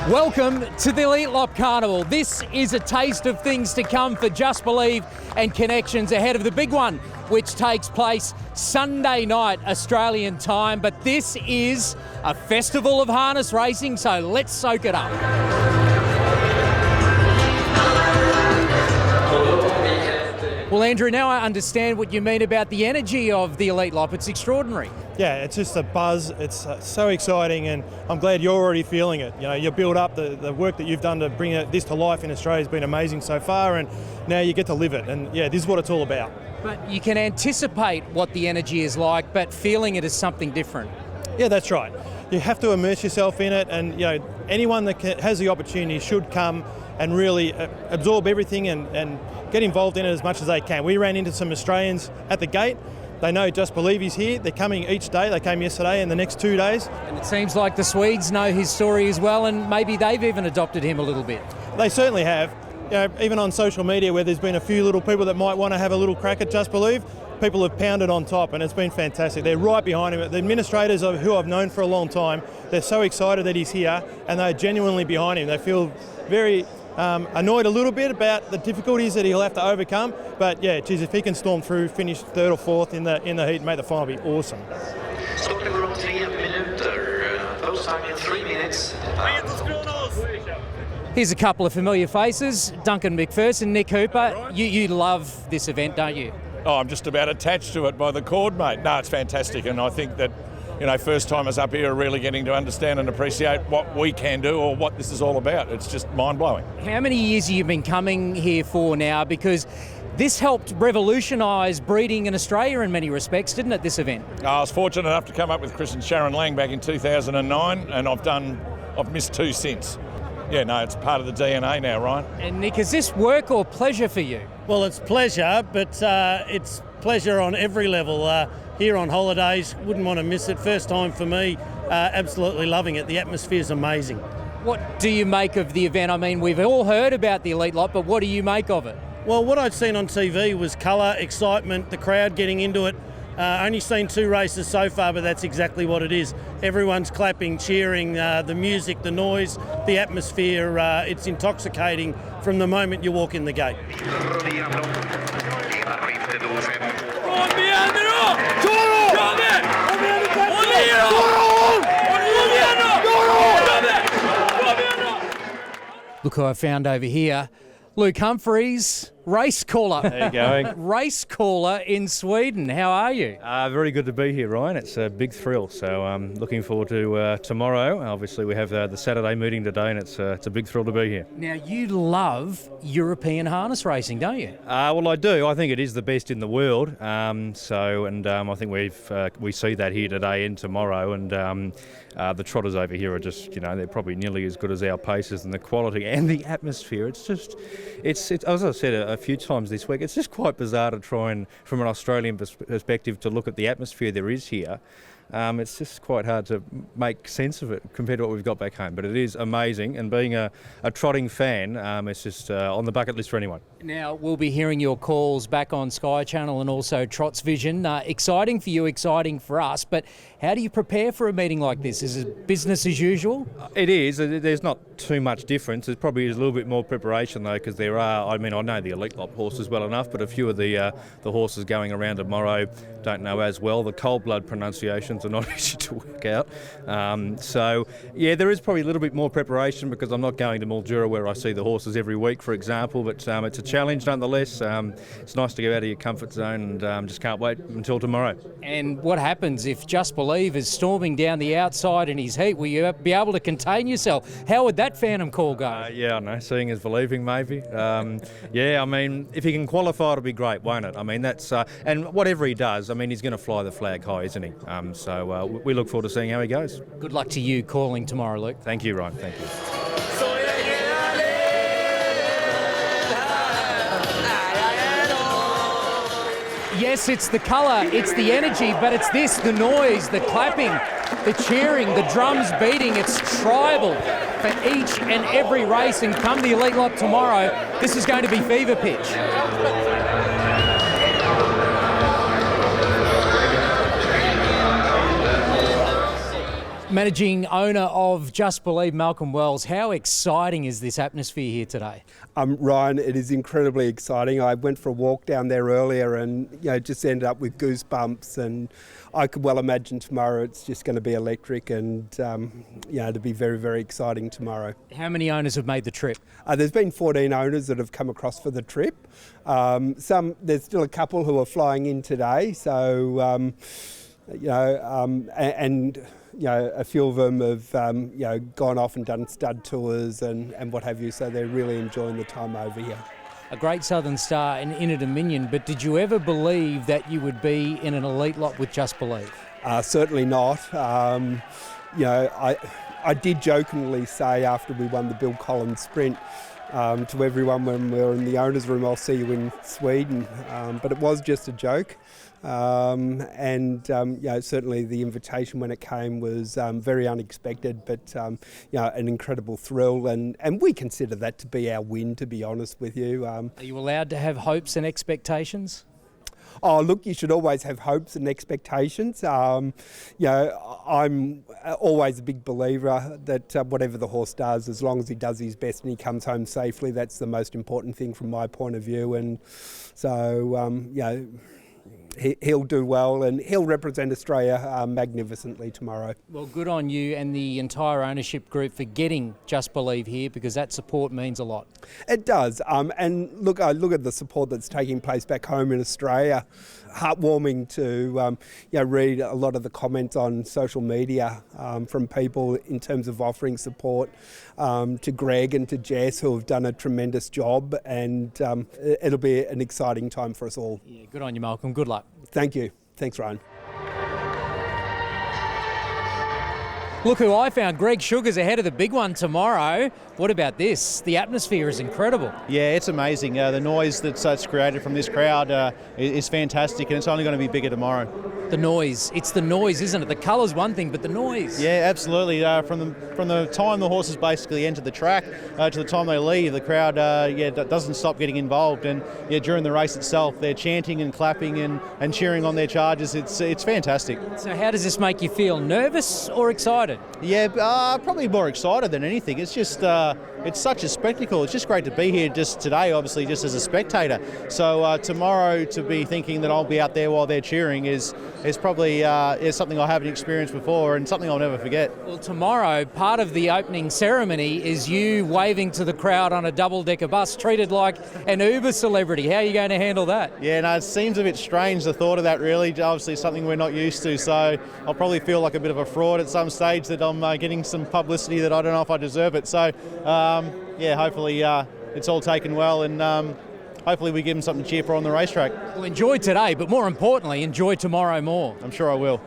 Welcome to the Elitloppet Carnival. This is a taste of things to come for Just Believe and Connections ahead of the big one, which takes place Sunday night Australian time. But this is a festival of harness racing, so let's soak it up. Well, Andrew, now I understand what you mean about the energy of the Elitloppet. It's extraordinary. Yeah, it's just a buzz. It's so exciting, and I'm glad you're already feeling it. You know, you build up the work that you've done to bring this to life in Australia has been amazing so far, and now you get to live it. And yeah, this is what it's all about. But you can anticipate what the energy is like, but feeling it is something different. Yeah, that's right. You have to immerse yourself in it, and you know, anyone that has the opportunity should come and really absorb everything and get involved in it as much as they can. We ran into some Australians at the gate. They know Just Believe is here. They're coming each day. They came yesterday and the next 2 days. And it seems like the Swedes know his story as well, and maybe they've even adopted him a little bit. They certainly have. You know, even on social media where there's been a few little people that might want to have a little crack at Just Believe, people have pounded on top, and it's been fantastic. They're right behind him. The administrators who I've known for a long time, they're so excited that he's here, and they're genuinely behind him. They feel very annoyed a little bit about the difficulties that he'll have to overcome, but yeah, geez, if he can storm through, finish third or fourth in the heat and make the final, it'll be awesome. Starting around 3 minutes, post time in 3 minutes. Here's a couple of familiar faces, Duncan McPherson, Nick Hooper. You love this event, don't you? Oh, I'm just about attached to it by the cord, mate. No, it's fantastic, and I think that, you know, first-timers up here are really getting to understand and appreciate what we can do or what this is all about. It's just mind-blowing. How many years have you been coming here for now? Because this helped revolutionise breeding in Australia in many respects, didn't it, this event? I was fortunate enough to come up with Chris and Sharon Lang back in 2009, and I've missed 2 since. Yeah, no, it's part of the DNA now, Ryan. And Nick, is this work or pleasure for you? Well, it's pleasure, but it's pleasure on every level. Here on holidays, wouldn't want to miss it. First time for me, absolutely loving it. The atmosphere's amazing. What do you make of the event? I mean, we've all heard about the Elitloppet, but what do you make of it? Well, what I'd seen on TV was colour, excitement, the crowd getting into it. Only seen 2 races so far, but that's exactly what it is. Everyone's clapping, cheering, the music, the noise, the atmosphere. It's intoxicating from the moment you walk in the gate. Look who I found over here. Luke Humphreys, race caller. How you going? Race caller in Sweden. How are you? Very good to be here, Ryan. It's a big thrill. So I'm looking forward to tomorrow. Obviously, we have the Saturday meeting today, and it's a big thrill to be here. Now, you love European harness racing, don't you? Well, I do. I think it is the best in the world. I think we see that here today and tomorrow. And the trotters over here are just, you know, they're probably nearly as good as our paces, and the quality and the atmosphere. It's as I said a few times this week, it's just quite bizarre to try and, from an Australian perspective, to look at the atmosphere there is here. It's just quite hard to make sense of it compared to what we've got back home. But it is amazing, and being a trotting fan, it's just on the bucket list for anyone. Now, we'll be hearing your calls back on Sky Channel and also Trots Vision. Exciting for you, exciting for us, but how do you prepare for a meeting like this? Is it business as usual? It is. There's not too much difference. There probably is a little bit more preparation, though, because there are, I know the Elitloppet horses well enough, but a few of the horses going around tomorrow don't know as well. The cold blood pronunciations are not easy to work out. There is probably a little bit more preparation because I'm not going to Mildura where I see the horses every week, for example, but it's a challenge nonetheless. It's nice to go out of your comfort zone, and just can't wait until tomorrow. And what happens if Just Believe is storming down the outside in his heat? Will you be able to contain yourself? How would that phantom call go? I know. Seeing is believing, maybe. If he can qualify, it'll be great, won't it? I mean, that's and whatever he does, I mean, he's going to fly the flag high, isn't he? We look forward to seeing how he goes. Good luck to you calling tomorrow, Luke. Thank you, Ryan. Thank you. Yes, it's the colour, it's the energy, but it's this, the noise, the clapping, the cheering, the drums beating. It's tribal for each and every race, and come the Elitloppet tomorrow, this is going to be fever pitch. Managing owner of Just Believe, Malcolm Wells, how exciting is this atmosphere here today? Ryan, it is incredibly exciting. I went for a walk down there earlier and just ended up with goosebumps, and I could well imagine tomorrow it's just going to be electric and to be very, very exciting tomorrow. How many owners have made the trip? There's been 14 owners that have come across for the trip. There's still a couple who are flying in today, so a few of them have gone off and done stud tours and what have you, so they're really enjoying the time over here. A great Southern Star and Inner Dominion, but did you ever believe that you would be in an elite lot with Just Believe? Certainly not. I did jokingly say after we won the Bill Collins Sprint to everyone when we were in the owners' room, I'll see you in Sweden, but it was just a joke. Certainly the invitation when it came was very unexpected, but an incredible thrill, and we consider that to be our win, to be honest with you. Are you allowed to have hopes and expectations? Oh, look, you should always have hopes and expectations. I'm always a big believer that whatever the horse does, as long as he does his best and he comes home safely, that's the most important thing from my point of view. And so, he'll do well and he'll represent Australia magnificently tomorrow. Well, good on you and the entire ownership group for getting Just Believe here, because that support means a lot. It does. And look, I look at the support that's taking place back home in Australia. Heartwarming to read a lot of the comments on social media from people in terms of offering support to Greg and to Jess, who have done a tremendous job, and it'll be an exciting time for us all. Yeah, good on you, Malcolm. Good luck. Thank you. Thanks, Ryan. Look who I found. Greg Sugar's ahead of the big one tomorrow. What about this? The atmosphere is incredible. Yeah, it's amazing. The noise that's created from this crowd is fantastic, and it's only going to be bigger tomorrow. The noise. It's the noise, isn't it? The colour's one thing, but the noise. Yeah, absolutely. From the time the horses basically enter the track to the time they leave, the crowd doesn't stop getting involved. And during the race itself, they're chanting and clapping and cheering on their charges. It's fantastic. So how does this make you feel? Nervous or excited? Yeah, probably more excited than anything. It's just it's such a spectacle. It's just great to be here just today, obviously, just as a spectator. So tomorrow, to be thinking that I'll be out there while they're cheering is probably is something I haven't experienced before and something I'll never forget. Well, tomorrow, part of the opening ceremony is you waving to the crowd on a double-decker bus, treated like an Uber celebrity. How are you going to handle that? Yeah, no, it seems a bit strange, the thought of that, really. Obviously, something we're not used to. So I'll probably feel like a bit of a fraud at some stage, that I'm getting some publicity that I don't know if I deserve it. So, hopefully it's all taken well, and hopefully we give them something to cheer for on the racetrack. Well, enjoy today, but more importantly, enjoy tomorrow more. I'm sure I will.